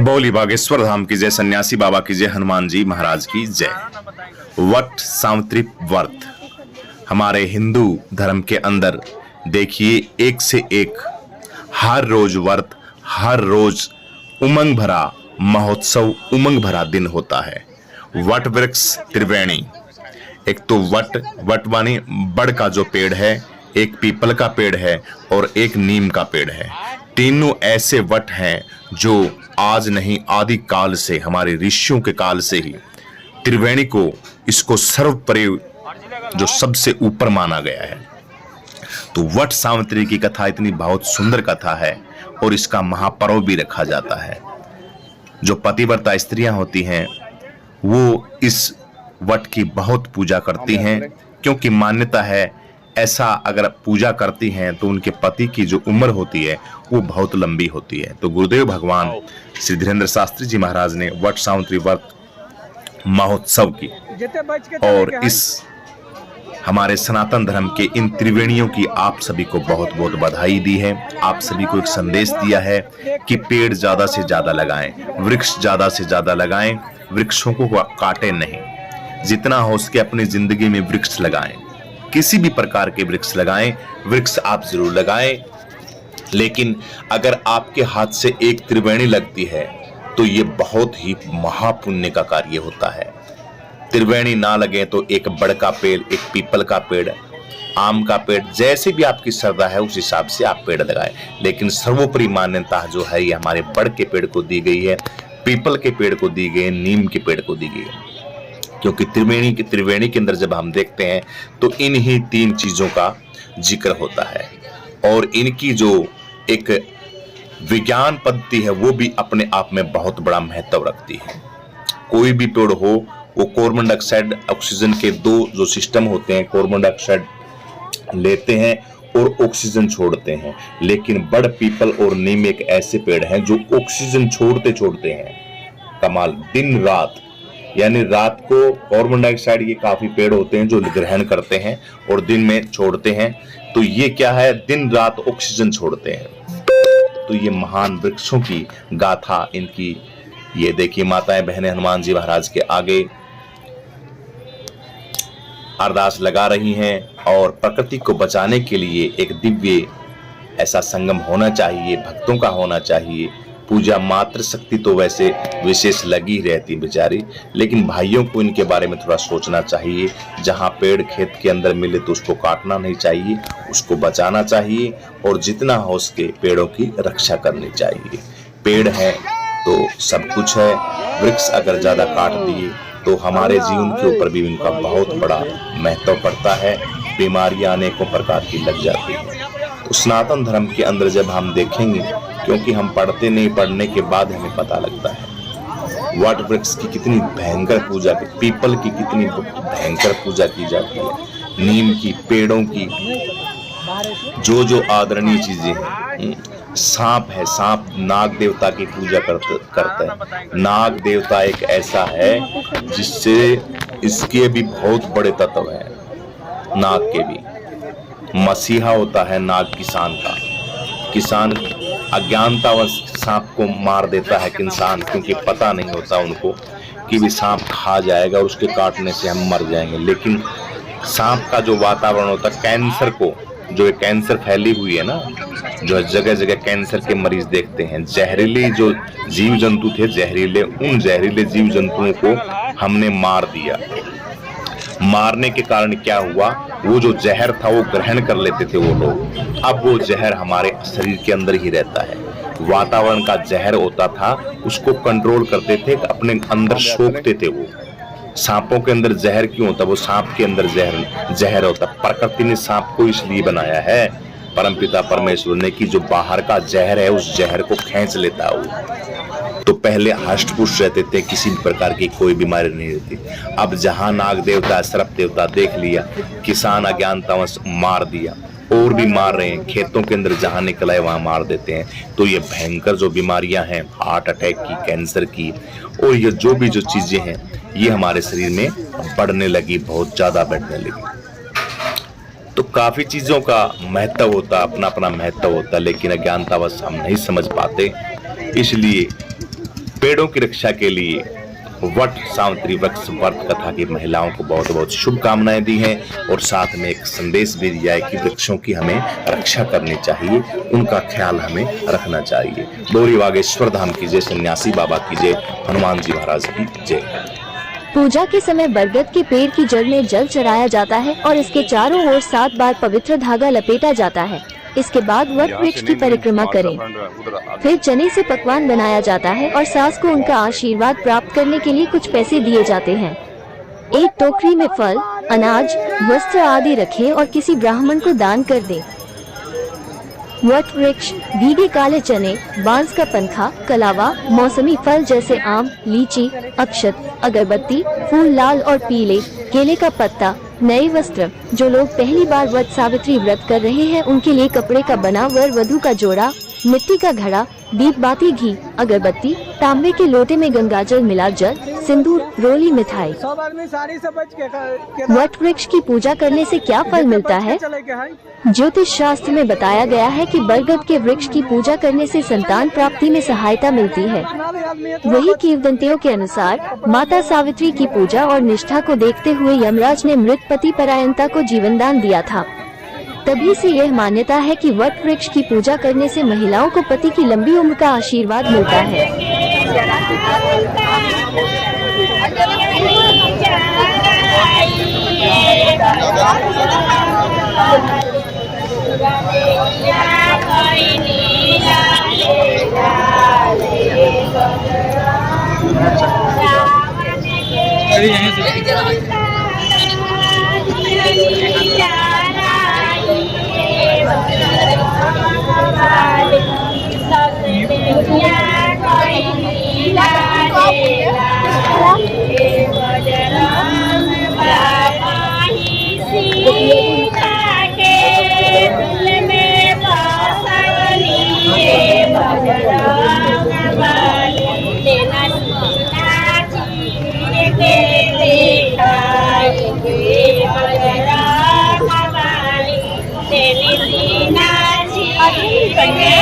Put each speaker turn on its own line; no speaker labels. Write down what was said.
बोली बागेश्वर धाम की जय, सन्यासी बाबा की जय, हनुमान जी महाराज की जय। वट सावित्री व्रत हमारे हिंदू धर्म के अंदर देखिए, एक से एक हर रोज व्रत, हर रोज उमंग भरा महोत्सव, उमंग भरा दिन होता है। वट वृक्ष त्रिवेणी, एक तो वट मानी बड़ का जो पेड़ है, एक पीपल का पेड़ है और एक नीम का पेड़ है। तीनों ऐसे वट हैं जो आज नहीं, आदि काल से, हमारे ऋषियों के काल से ही त्रिवेणी को, इसको सर्वोपरि जो सबसे ऊपर माना गया है। तो वट सावित्री की कथा इतनी बहुत सुंदर कथा है और इसका महापर्व भी रखा जाता है। जो पतिव्रता स्त्रियां होती हैं वो इस वट की बहुत पूजा करती हैं, क्योंकि मान्यता है ऐसा अगर पूजा करती हैं तो उनके पति की जो उम्र होती है वो बहुत लंबी होती है। तो गुरुदेव भगवान श्री धीरेन्द्र शास्त्री जी महाराज ने वट सावित्री व्रत महोत्सव की और इस हमारे सनातन धर्म के इन त्रिवेणियों की आप सभी को बहुत बहुत बधाई दी है। आप सभी को एक संदेश दिया है कि पेड़ ज्यादा से ज्यादा लगाएं, वृक्ष ज्यादा से ज्यादा लगाएं, वृक्षों को काटें नहीं। जितना हो सके अपनी जिंदगी में वृक्ष लगाएं, किसी भी प्रकार के वृक्ष लगाएं। वृक्ष आप जरूर लगाएं, लेकिन अगर आपके हाथ से एक त्रिवेणी लगती है तो ये बहुत ही महापुण्य का कार्य होता है। त्रिवेणी ना लगे तो एक बड़ का पेड़, एक पीपल का पेड़, आम का पेड़, जैसे भी आपकी श्रद्धा है उस हिसाब से आप पेड़ लगाएं। लेकिन सर्वोपरि मान्यता जो है ये हमारे बड़ के पेड़ को दी गई है, पीपल के पेड़ को दी गई है, नीम के पेड़ को दी गई है। क्योंकि त्रिवेणी के अंदर जब हम देखते हैं तो इन्हीं तीन चीजों का जिक्र होता है और इनकी जो एक विज्ञान पद्धति है वो भी अपने आप में बहुत बड़ा महत्व रखती है। कोई भी पेड़ हो वो कार्बन डाइऑक्साइड ऑक्सीजन के दो जो सिस्टम होते हैं, कार्बन डाइऑक्साइड लेते हैं और ऑक्सीजन छोड़ते हैं। लेकिन बड़, पीपल और नीम एक ऐसे पेड़ हैं जो ऑक्सीजन छोड़ते हैं। कमाल, दिन रात, यानी रात को कार्बन डाइऑक्साइड, ये काफी पेड़ होते हैं जो ग्रहण करते हैं और दिन में छोड़ते हैं। तो ये क्या है, दिन रात ऑक्सीजन छोड़ते हैं। तो ये महान वृक्षों की गाथा इनकी, ये देखिए माताएं बहनें हनुमान जी महाराज के आगे अरदास लगा रही हैं और प्रकृति को बचाने के लिए एक दिव्य ऐसा संगम होना चाहिए, भक्तों का होना चाहिए। पूजा मात्र शक्ति तो वैसे विशेष लगी रहती बेचारी, लेकिन भाइयों को इनके बारे में थोड़ा सोचना चाहिए। जहां पेड़ खेत के अंदर मिले तो उसको काटना नहीं चाहिए, उसको बचाना चाहिए और जितना हो सके पेड़ों की रक्षा करनी चाहिए। पेड़ है तो सब कुछ है, वृक्ष अगर ज्यादा काट दिए तो हमारे जीवन के ऊपर भी इनका बहुत बड़ा महत्व पड़ता है। बीमारियां अनेकों प्रकार की लग जाती है। तो सनातन धर्म के अंदर जब हम देखेंगे, क्योंकि हम पढ़ते नहीं, पढ़ने के बाद हमें पता लगता है वट वृक्ष की कितनी भयंकर पूजा की, पीपल की कितनी भयंकर पूजा की जाती है, नीम की, पेड़ों की, जो आदरणीय चीजें हैं। सांप है, सांप नाग देवता की पूजा करता है। नाग देवता एक ऐसा है जिससे इसके भी बहुत बड़े तत्व हैं, नाग के भी। मसीहा होता है नाग किसान का। किसान अज्ञानतावश सांप को मार देता है इंसान, क्योंकि पता नहीं होता उनको कि भी सांप खा जाएगा और उसके काटने से हम मर जाएंगे। लेकिन सांप का जो वातावरण होता है, कैंसर को, जो ये कैंसर फैली हुई है ना, जो जगह जगह कैंसर के मरीज देखते हैं, जहरीले जो जीव जंतु थे, जहरीले, उन जहरीले जीव जंतुओं को हमने मार दिया। मारने के कारण क्या हुआ, वो जो जहर था वो ग्रहण कर लेते थे वो लोग। अब वो जहर हमारे शरीर के अंदर ही रहता है। वातावरण का जहर होता था, उसको कंट्रोल करते थे, अपने अंदर सोखते थे। वो सांपों के अंदर जहर क्यों होता, वो सांप के अंदर जहर होता। प्रकृति ने सांप को इसलिए बनाया है, परमपिता परमेश्वर ने, कि जो बाहर का जहर है उस जहर को खींच लेता है वो। तो पहले हष्ट पुष्ट रहते थे, किसी भी प्रकार की कोई बीमारी नहीं रहती। अब जहां नाग देवता, सर्प देवता देख लिया, किसान अज्ञानतावश मार दिया, और भी मार रहे हैं, खेतों के अंदर जहां निकला है वहां मार देते हैं। तो ये भयंकर जो बीमारियां हैं, हार्ट अटैक की, कैंसर की, और ये जो चीजें हैं, ये हमारे शरीर में बढ़ने लगी, बहुत ज्यादा बढ़ने लगी। तो काफी चीजों का महत्व होता, अपना अपना महत्व होता, लेकिन अज्ञानतावश हम नहीं समझ पाते। इसलिए पेड़ों की रक्षा के लिए वट सावित्री वृक्ष व्रत कथा की महिलाओं को बहुत बहुत शुभकामनाएं दी हैं और साथ में एक संदेश भी दिया है कि वृक्षों की हमें रक्षा करनी चाहिए, उनका ख्याल हमें रखना चाहिए। बोली बागेश्वर धाम की जय, सन्यासी बाबा की जय, हनुमान जी महाराज की जय।
पूजा के समय बरगद के पेड़ की जड़ में जल चढ़ाया जाता है और इसके चारों ओर 7 बार पवित्र धागा लपेटा जाता है। इसके बाद वट वृक्ष की परिक्रमा करें। फिर चने से पकवान बनाया जाता है और सास को उनका आशीर्वाद प्राप्त करने के लिए कुछ पैसे दिए जाते हैं। एक टोकरी में फल, अनाज, वस्त्र आदि रखें और किसी ब्राह्मण को दान कर दें। वट वृक्ष भीगे काले चने, बांस का पंखा, कलावा, मौसमी फल जैसे आम, लीची, अक्षत, अगरबत्ती, फूल लाल और पीले, केले का पत्ता, नए वस्त्र। जो लोग पहली बार वट सावित्री व्रत कर रहे हैं उनके लिए कपड़े का बना वर वधू का जोड़ा, मिट्टी का घड़ा, दीप बाती, घी, अगरबत्ती, तांबे के लोटे में गंगाजल मिला जल, सिंदूर, रोली, मिठाई। वट वृक्ष की पूजा करने से क्या फल मिलता है? ज्योतिष शास्त्र में बताया गया है कि बरगद के वृक्ष की पूजा करने से संतान प्राप्ति में सहायता मिलती है। वही किंवदंतियों के अनुसार माता सावित्री की पूजा और निष्ठा को देखते हुए यमराज ने मृत पति परायणता को जीवनदान दिया था। तभी से यह मान्यता है कि वट वृक्ष की पूजा करने से महिलाओं को पति की लंबी उम्र का आशीर्वाद मिलता है।
Thank you.